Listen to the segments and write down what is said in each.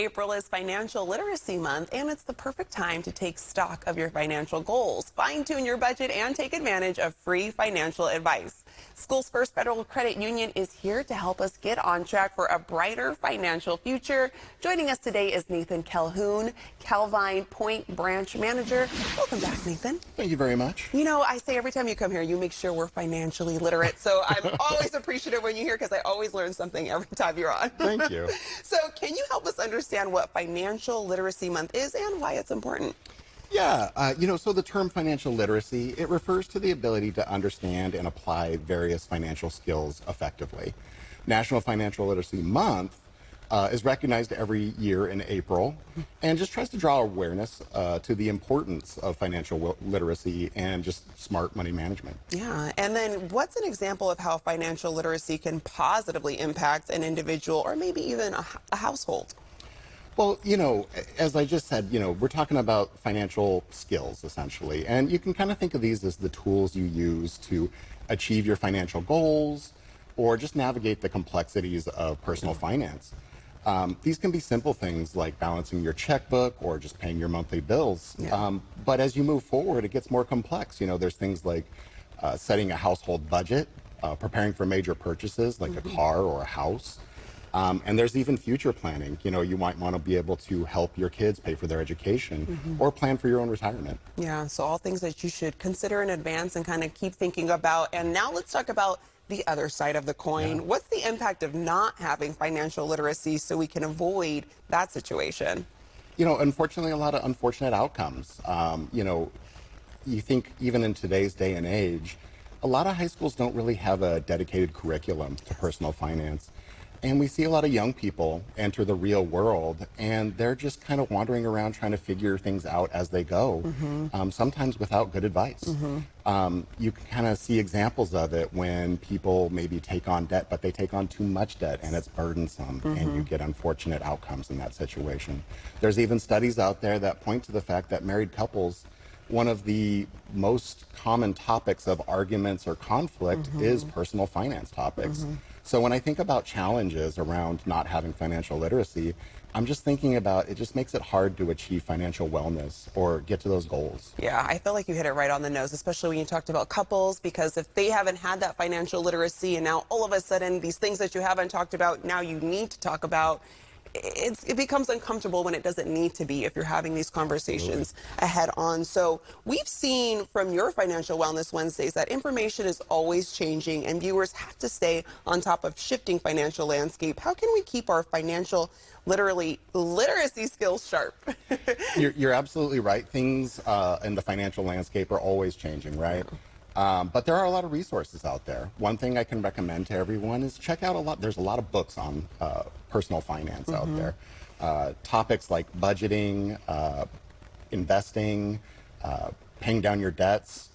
April is Financial Literacy Month, and it's the perfect time to take stock of your financial goals, fine-tune your budget, and take advantage of free financial advice. Schoolsfirst Federal Credit Union is here to help us get on track for a brighter financial future. Joining us today is Nathan Calhoun, Calvine Point Branch Manager. Welcome back, Nathan. Thank you very much. You know, I say every time you come here, you make sure we're financially literate. So I'm always appreciative when you're here because I always learn something every time you're on. Thank you. So can you help us understand what Financial Literacy Month is and why it's important? Yeah, so the term financial literacy, it refers to the ability to understand and apply various financial skills effectively. National Financial Literacy Month is recognized every year in April and just tries to draw awareness to the importance of financial literacy and just smart money management. Yeah, and then what's an example of how financial literacy can positively impact an individual or maybe even a household? Well, as I just said, we're talking about financial skills, essentially. And you can kind of think of these as the tools you use to achieve your financial goals or just navigate the complexities of personal finance. These can be simple things like balancing your checkbook or just paying your monthly bills. Yeah. But as you move forward, it gets more complex. There's things like setting a household budget, preparing for major purchases like a car or a house. And there's even future planning. You might want to be able to help your kids pay for their education or plan for your own retirement. Yeah, so all things that you should consider in advance and kind of keep thinking about. And now let's talk about the other side of the coin. Yeah. What's the impact of not having financial literacy so we can avoid that situation? Unfortunately, a lot of unfortunate outcomes. You think even in today's day and age, a lot of high schools don't really have a dedicated curriculum to personal finance. And we see a lot of young people enter the real world, and they're just kind of wandering around trying to figure things out as they go, sometimes without good advice. You can kind of see examples of it when people maybe take on debt, but they take on too much debt, and it's burdensome, and you get unfortunate outcomes in that situation. There's even studies out there that point to the fact that married couples, one of the most common topics of arguments or conflict is personal finance topics. So when I think about challenges around not having financial literacy, I'm just thinking about it just makes it hard to achieve financial wellness or get to those goals. Yeah, I feel like you hit it right on the nose, especially when you talked about couples, because if they haven't had that financial literacy and now all of a sudden these things that you haven't talked about, now you need to talk about, it becomes uncomfortable when it doesn't need to be if you're having these conversations ahead on. So we've seen from your Financial Wellness Wednesdays that information is always changing and viewers have to stay on top of shifting financial landscape. How can we keep our financial literacy skills sharp? You're absolutely right. Things in the financial landscape are always changing, right? But there are a lot of resources out there. One thing I can recommend to everyone is check out there's a lot of books on personal finance out there. Topics like budgeting, investing, paying down your debts.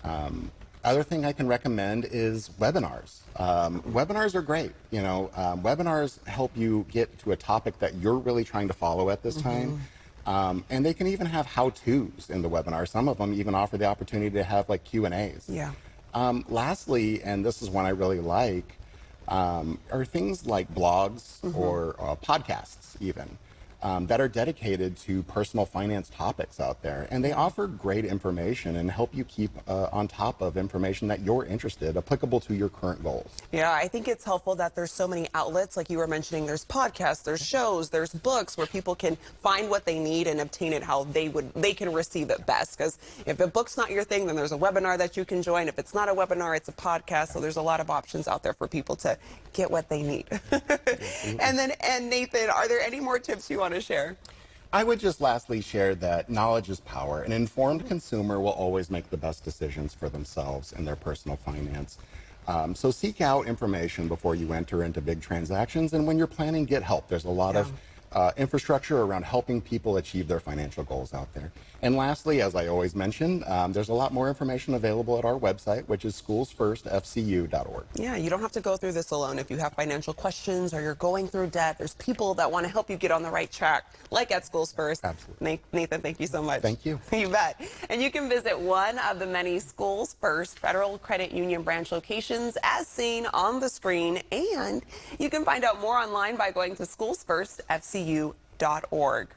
Other thing I can recommend is webinars. Webinars are great. Webinars help you get to a topic that you're really trying to follow at this time. And they can even have how-tos in the webinar. Some of them even offer the opportunity to have like Q&As. Yeah. Lastly, and this is one I really like, are things like blogs or podcasts even that are dedicated to personal finance topics out there. And they offer great information and help you keep on top of information that you're interested, applicable to your current goals. Yeah, I think it's helpful that there's so many outlets, like you were mentioning. There's podcasts, there's shows, there's books where people can find what they need and obtain it how they can receive it best. Because if a book's not your thing, then there's a webinar that you can join. If it's not a webinar, it's a podcast. So there's a lot of options out there for people to get what they need. And Nathan, are there any more tips you want to share? I would just lastly share that knowledge is power. An informed consumer will always make the best decisions for themselves and their personal finance. So seek out information before you enter into big transactions. And when you're planning, get help. There's a lot of infrastructure around helping people achieve their financial goals out there. And lastly, as I always mention, there's a lot more information available at our website, which is schoolsfirstfcu.org. Yeah, you don't have to go through this alone. If you have financial questions or you're going through debt, there's people that want to help you get on the right track, like at Schoolsfirst. Absolutely. Nathan, thank you so much. Thank you. You bet. And you can visit one of the many Schoolsfirst Federal Credit Union branch locations as seen on the screen. And you can find out more online by going to schoolsfirstfcu.org. calhoun.org.